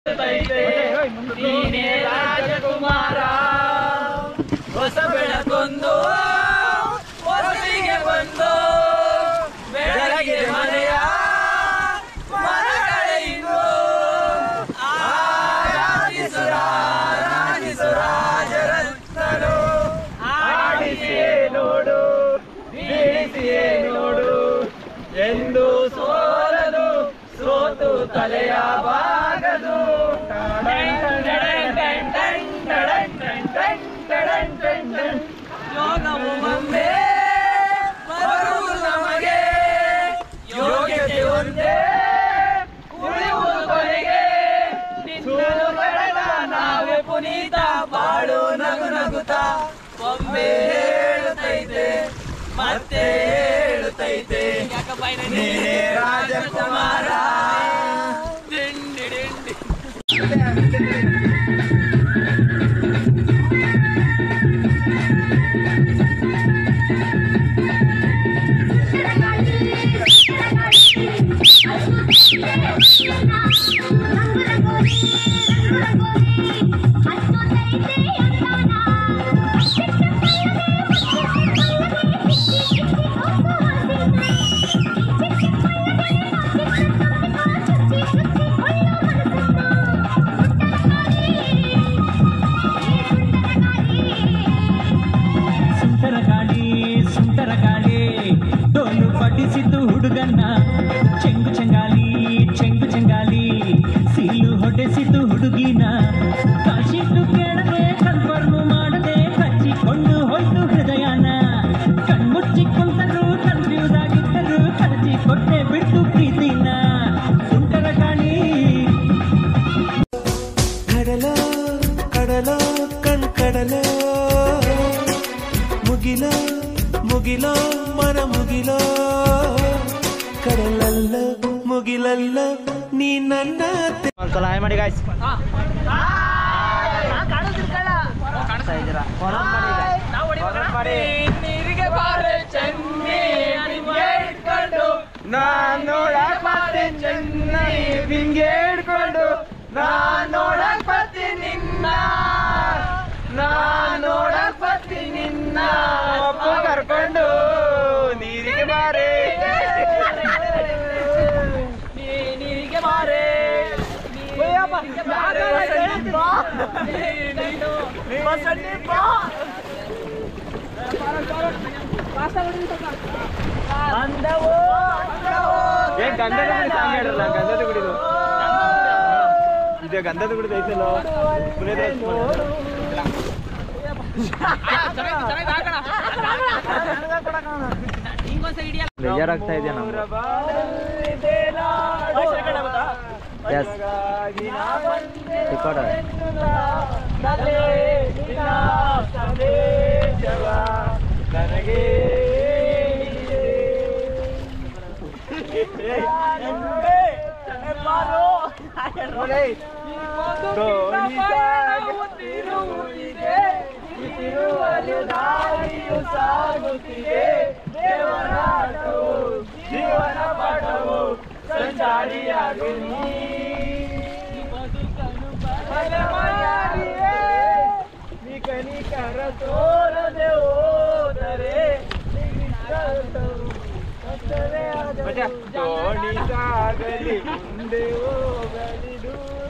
ನೀನೇ ರಾಜಕುಮಾರ ಹೊಸ ಬೆಳಕೊಂದು ಹೊರಗೆ ಬಂದು ಬೆಳಗ್ಗೆ ಮನೆಯ ಮರಗಳಿಂದು ರಾಜರತ್ನರು ಆಡಿಸಿಯೇ ನೋಡು ಬೀಳಿಸಿಯೇ ನೋಡು ಎಂದು ಸೋಲದು ಸೋತು ತಲೆಯ ಬಾಗದು ಯೋಗವು ಒಮ್ಮೆ ಬರುವುದು ನಮಗೆ ಯೋಗ್ಯತೆ ಒಂದೇ ಉಳಿಯುವುದು ಕೊನೆಗೆ ನಿನ್ನನ್ನು ಪಡೆದ ನಾವೇ ಪುನೀತ ಬಾಳು ನಗು ನಗುತ್ತಾ ಒಮ್ಮೆ ಹೇಳುತ್ತೈತೆ ಮತ್ತೆ ಹೇಳುತ್ತೈತೆ ನೀನೇ ರಾಜಕುಮಾರ ಪಡಿಸಿತು ಹುಡುಗನ್ನ ಚೆಂಗು ಚೆಂಗಾಲಿ ಸೀಲು ಹೊಡೆಸಿತು ಹುಡುಗಿನ ಕಾಶಿಟ್ಟು ಕೇಳದೆ ಕನ್ಫರ್ಮ್ ಮಾಡದೆ ಕಚ್ಚಿಕೊಂಡು ಹೋಯ್ತು ಹೃದಯನ ಕಣ್ಮುಚ್ಚಿ ಕುಂತರು ಕನ್ಫ್ಯೂಸ್ ಆಗಿದ್ದರು ಕಳಚಿ ಕೊಟ್ಟೆ ಬಿಟ್ಟು ಪ್ರೀತಿನ ಸುಂಟರ ಗಾಳಿ ಕಡಲೋ ಕಡಲೋ ಕಡಲೋ ಮುಗಿಲೋ ಮನ ಮುಗಿಲೋ ಕಡಲಲ್ಲೋ ಮುಗಿಲಲ್ಲೋ ನೀ ನನ್ನ ಒಂದ್ಸಲ ಹಾಯ್ ಮಾಡಿ ಗಾಯ್ಸ್ ನೀರಿಗೆ ಬಾರೆ ಚೆನ್ನಿ ಇಟ್ಕೊಂಡು ನಾನ್ ನೋಡಕ್ ಬರ್ತೀನಿ ಚೆನ್ನಿ ಬಿಂಗೆ ಹಿಡ್ಕೊಂಡು ನಾನ್ ನೋಡಕ್ ಬರ್ತೀನಿ ನಿನ್ನ ನಾನ್ ನೋಡಕ್ ಬರ್ತೀನಿ ನಿನ್ನ ಅಪ್ಪ ಕರ್ಕೊಂಡು ನೀರಿಗೆ ಬಾರೆ ನೀರಿಗೆ ಬಾರೆ ಗಂಧದ ಗುಡಿ ಸಾಂಗ್ ಹೇಳಲ್ಲ ಗಂಧದ ಗುಡಿದು ಇದೆ ಗಂಧದ ಗುಡಿದು ಐತಲ್ಲ ಬೇಜಾರಾಗ್ತಾ ಇದೆಯಾ ನಮ್ಗೆ ನನಗೆ ಸಾಗುತ್ತಿದೆ ದೇವರಾಟವು ಜೀವನ ಪಾಠವು ಸಂಚಾರಿಯಾಗಿ ನೀ ಕನಿಕರ ತೋರದೆ ಹೋದರೆ ದೋಣಿ ಸಾಗಲಿ ಮುಂದೆ ಹೋಗಲಿ ದೂರ